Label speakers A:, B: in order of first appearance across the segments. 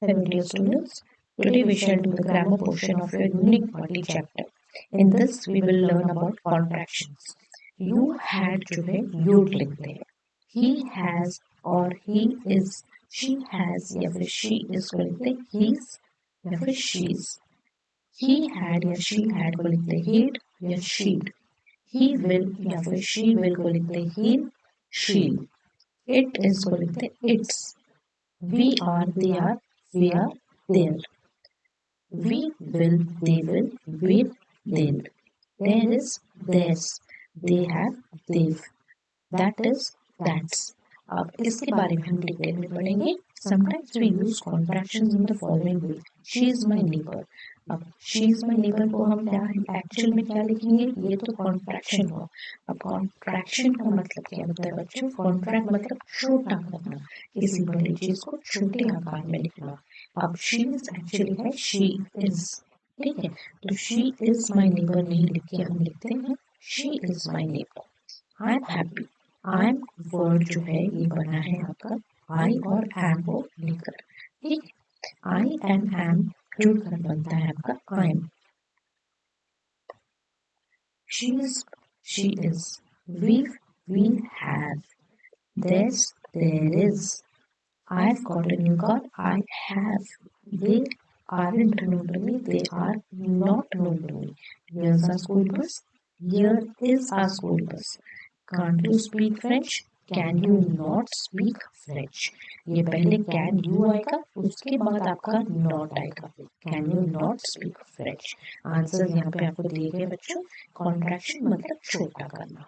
A: Hello dear students, today we shall do the grammar portion of your Unit 40 chapter. In this we will learn about contractions. You had जो है you'd लिखते हैं. He has और he is, she has या फिर she is को लिखते हैं he's या फिर she's. He had या she had को लिखते हैं he'd या she'd. He will या फिर she will को लिखते हैं he'll, she'll. It is को लिखते हैं its. We are, they are, we are, there. We will, they will, we'll, they'll. There is, theirs. They have, they've. That is, that's. अब इसके बारे में हम डिटेल में पढ़ेंगे. Sometimes we use contractions in the following way. She is my neighbor. अब she is my neighbor को हम क्या एक्चुअल में क्या लिखेंगे? ये तो कॉन्ट्रैक्शन हुआ. अब कॉन्ट्रैक्शन का मतलब क्या होता है बच्चों? कॉन्ट्रैक्ट मतलब छोटा करना, किसी बड़ी चीज को छोटे आकार में लिखना. अब she is एक्चुअली है she is. ठीक है, तो she is my neighbor नहीं लिख के हम लिखते हैं she is my neighbor. I am happy. I am word जो है ये बना है आपका I और am को लेकर. ठीक, I and am जुड़कर बनता है आपका I am. She is, she is. We have. There's, there is. I've got a new car. I have. They aren't known to me. They are not known to me. Here's our school bus. Here is our school bus. Can't you speak French? Can you not speak French? ये पहले can you आएगा, उसके बाद आपका not आएगा. Can you not speak French? Answer यहाँ पे आपको दिए गए बच्चों. कॉन्ट्रैक्शन मतलब छोटा करना.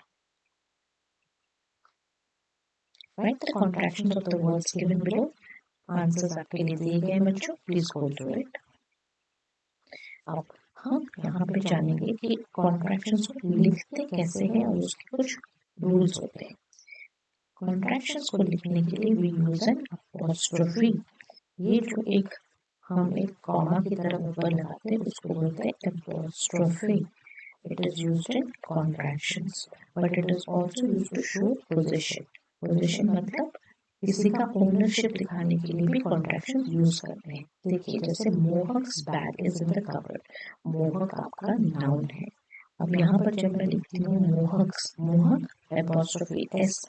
A: Write the contractions of the words given below. Answers आपके लिए दिए गए बच्चों. Please go through it. अब हम यहाँ पे जानेंगे कि कॉन्ट्रैक्शंस को लिखते कैसे हैं और उसके कुछ रूल्स होते हैं. कॉन्ट्रैक्शंस को लिखने के लिए वी यूज एन अपॉस्ट्रोफी. ये जो एक हम एक कॉमा की तरह ऊपर लगाते हैं उसको बोलते हैं apostrophe. It is used in contractions but it is also used to show position. Position मतलब किसी का ओनरशिप दिखाने के लिए भी कॉन्ट्रैक्शन यूज करते हैं. देखिए जैसे Mohak's bag is in the cupboard. Mohak आपका नाउन है. अब यहाँ पर जब मैं लिखती हूँ Mohak's, Mohak apostrophe s,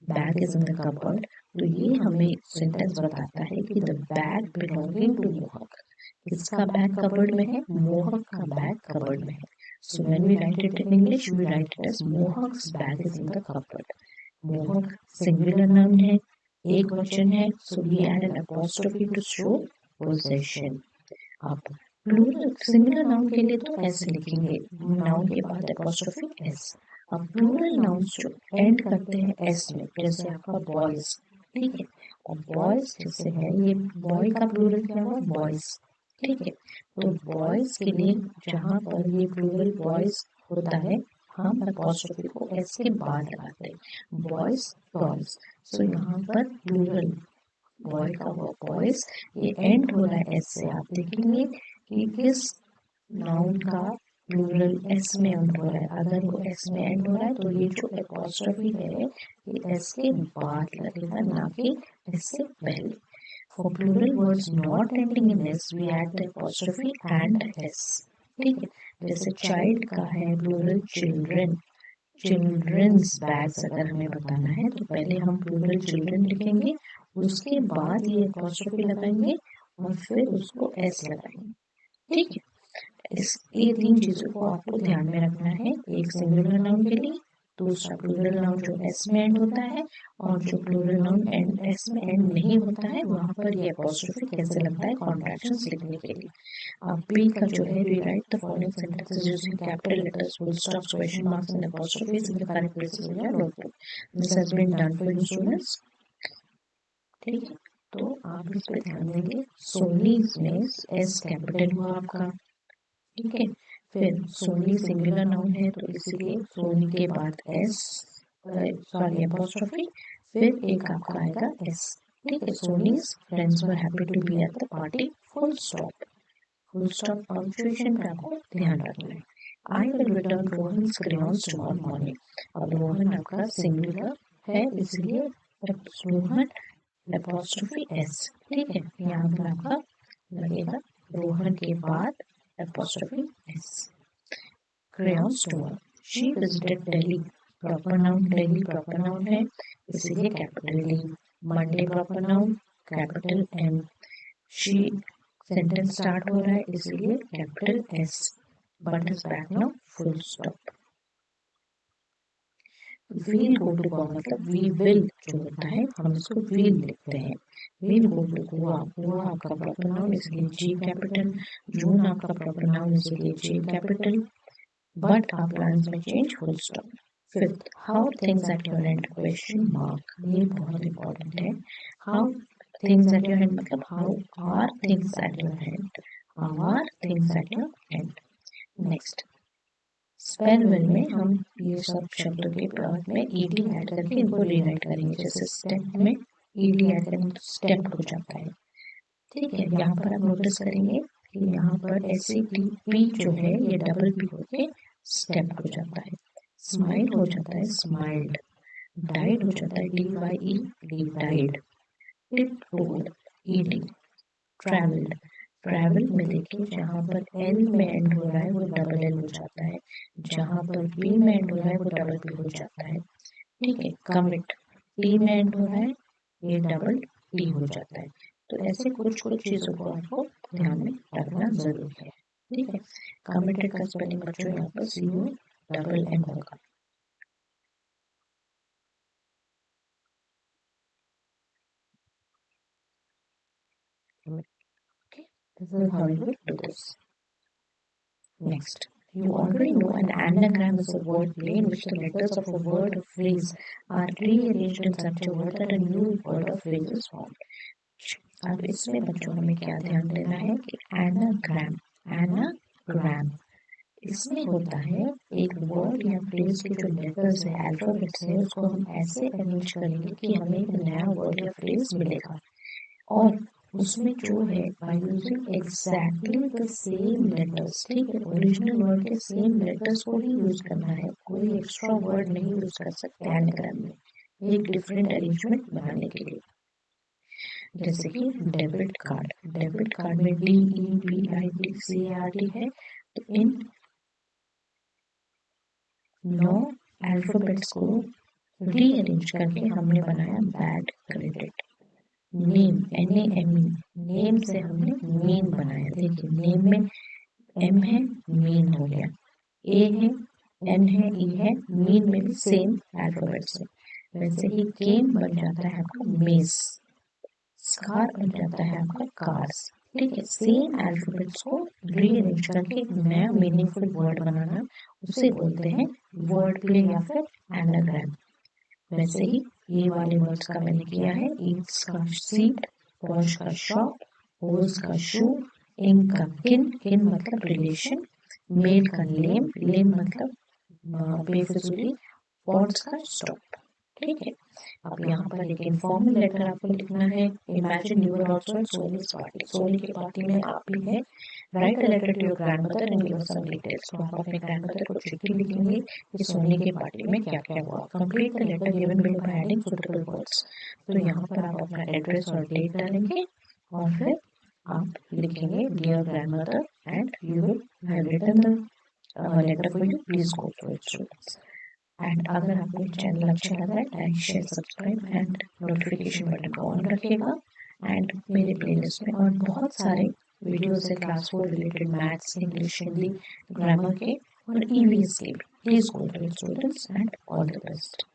A: bag is in the cupboard, तो ये हमें सेंटेंस बताता है कि द बैग बिलोंगिंग टू मोहक. किसका बैग कबर्ड में है? मोहक का बैग कबर्ड में है. So when we write it in English we write it as Mohak's bag is in the cupboard. Mohak singular noun है, एक वचन है, so we add an apostrophe to show position. अब प्लूरल सिंगुलर नाउन के लिए तो ऐसे लिखेंगे, नाउन के बाद अपॉस्ट्रोफी एस. अब प्लूरल नाउन्स जो एंड करते हैं एस में, जैसे आपका बॉयज. ठीक है, और बॉयज जैसे है, ये बॉय का प्लूरल क्या हुआ? बॉयज. ठीक है, तो बॉयज के लिए जहाँ पर ये प्लूरल बॉयज होता है हम अपॉस्ट्रोफी को एस के बाद लगाते हैं. Boys, toys. सो यहाँ पर प्लूरल बॉय का हुआ बॉयज, ये एंड हो रहा है एस से. आप देखेंगे कि किस नाउन का प्लूरल एस में एंड हो रहा है. अगर वो एस में एंड हो रहा है तो ये जो अपॉस्ट्रोफी है ये एस के बाद लगेगा, ना कि एस से पहले. For plural words not ending in S we add the apostrophe and S. ठीक है, जैसे चाइल्ड का है प्लूरल चिल्ड्रन. चिल्ड्रंस बैग्स अगर हमें बताना है तो पहले हम प्लूरल चिल्ड्रन लिखेंगे, उसके बाद ये अपॉस्ट्रोफी लगाएंगे और फिर उसको एस लगाएंगे. ठीक है, ये तीन चीजों को आपको ध्यान में रखना है. एक सिंगुलर नाउन के लिए, दूसरा प्लूरल नाउन जो एस में एंड होता है, और जो प्लूरल नाउन एंड एस में एंड नहीं होता है वहां पर ये अपॉस्ट्रोफी कैसे लगता है कॉन्ट्रैक्शंस लिखने के लिए. अब बी का जो है rewrite the following sentences using capital letters, full stops, question marks and apostrophes in the correct places in your notebook. This has been done for you students. ठीक है, तो आप इस पे ध्यान देंगे. सोनी में एस कैपिटल हुआ आपका. ठीक है, फिर सोनी सिंगुलर नाउन है तो इसलिए सोनी के बाद एस, सॉरी अपॉस्ट्रोफी, फिर एक आपका आएगा एस. ठीक है, Soni's friends were happy to be at the party, full stop. Full stop punctuation का आपको ध्यान रखना है. I will return Rohan's crayons tomorrow morning. अब रोहन आपका सिंगुलर है इसलिए रोहन अपॉस्ट्रोफी एस. ठीक है, यहाँ पर आपका लगेगा रोहन के बाद apostrophe S. Crayon store, she visited Delhi, proper noun Delhi proper noun है इसीलिए capital D. Monday proper noun capital M. She sentence start हो रहा है इसीलिए capital S. But is back now full stop. We'll go to Goa मतलब we will जो होता है हम इसको वील लिखते हैं। We'll go to Goa, Goa आपका प्रॉपर नाउन इसलिए जी कैपिटल। जून आपका प्रॉपर नाउन इसलिए जे कैपिटल। बट आप प्लान्स में change full stop. Fifth, how things at your end question mark, ये बहुत इंपॉर्टेंट है। How things at your end मतलब how are things at your end, how are things at your end. Next, spell well में हम ये सब शब्दों के बाद में ईडी ऐड करके इनको रीराइट करेंगे। जैसे स्टेप में ईडी ऐड करेंगे तो स्टेप हो जाता है। ठीक है, यहाँ पर आप नोटिस करेंगे कि यहाँ पर SETP जो है ये डबल पी होके स्टेप हो जाता है। स्माइल हो जाता है स्माइल्ड। डाइड हो जाता है DYE D died. Tip toll ED। Travelled, travel में देखिए जहाँ पर एल में एंड हो रहा है वो डबल एल हो जाता है, जहाँ पर बी में एंड हो रहा है वो डबल पी हो जाता है। ठीक है, कमिट टी में एंड हो रहा है ये डबल टी हो जाता है। तो ऐसे कुछ कुछ चीजों को आपको ध्यान में रखना जरूरी है। ठीक है, कमिटेड का स्पेलिंग बच्चों यहाँ पर COMM होगा। Okay, this is how you will do this. Next, you already know an anagram is a word play in which the letters of a word or phrase are rearranged in such a word that a new word or phrase is formed. अब इसमें बच्चों हमें क्या ध्यान देना है कि anagram, anagram इसमें होता है एक वर्ड या फ्रेज के जो लेटर्स है अल्फाबेट्स है उसको हम ऐसे अरेंज करेंगे कि हमें एक नया वर्ड या फ्रेज मिलेगा। और उसमें जो है by using exactly the same letters. ठीक है, ओरिजिनल वर्ड के सेम लेटर्स को ही यूज करना है, कोई एक्स्ट्रा वर्ड नहीं यूज कर सकते एनाग्राम में एक डिफरेंट अरेंजमेंट बनाने के लिए। जैसे कि डेबिट कार्ड, डेबिट कार्ड में DEBIT है तो इन 9 अल्फाबेट्स को रीअरेंज करके हमने बनाया bad credit. Name NAME, name से हमने मेन बनाया। देखिए नेम में M है मेन हो गया, A है N है E है, मेन में भी सेम अल्फाबेट से। वैसे ही गेम बन जाता है आपका मेस, स्कार बन जाता है आपका कार्स। ठीक है, सेम अल्फाबेट्स को रीअरेंज करके एक नया मीनिंगफुल वर्ड बनाना उसे बोलते हैं वर्ड प्ले या फिर एनाग्राम। वैसे ही ये वाले वर्ड्स का मैंने किया है, ईट्स का सीट, वॉश का शॉप, होज का शू, इन का किन, किन मतलब रिलेशन, मेल का लेम, लेम मतलब बेफिजूली, पॉट्स का स्टॉप। ठीक है, अब यहाँ पर एक इनफॉर्मल लेटर आपको लिखना है। Imagine you are also at Soni's party, Soni की पार्टी में आप भी हैं। Write a letter to your grandmother and give us some details. तो आप अपने ग्रैंडमदर को चिट्ठी लिखेंगे कि सोनी की पार्टी में क्या क्या हुआ। Complete the letter given below by adding suitable words. तो यहाँ पर आप अपना एड्रेस और डेट डालेंगे और फिर आप लिखेंगे dear grandmother and you will have written the letter for you, please go through it students. And अगर आपको चैनल अच्छा लगा है like share subscribe and notification button को ऑन रखिएगा। एंड मेरे प्लेलिस्ट में और बहुत सारे वीडियोस है class 4 related maths, English, Hindi, grammar के और EVS के भी। Please go through it students and all the best.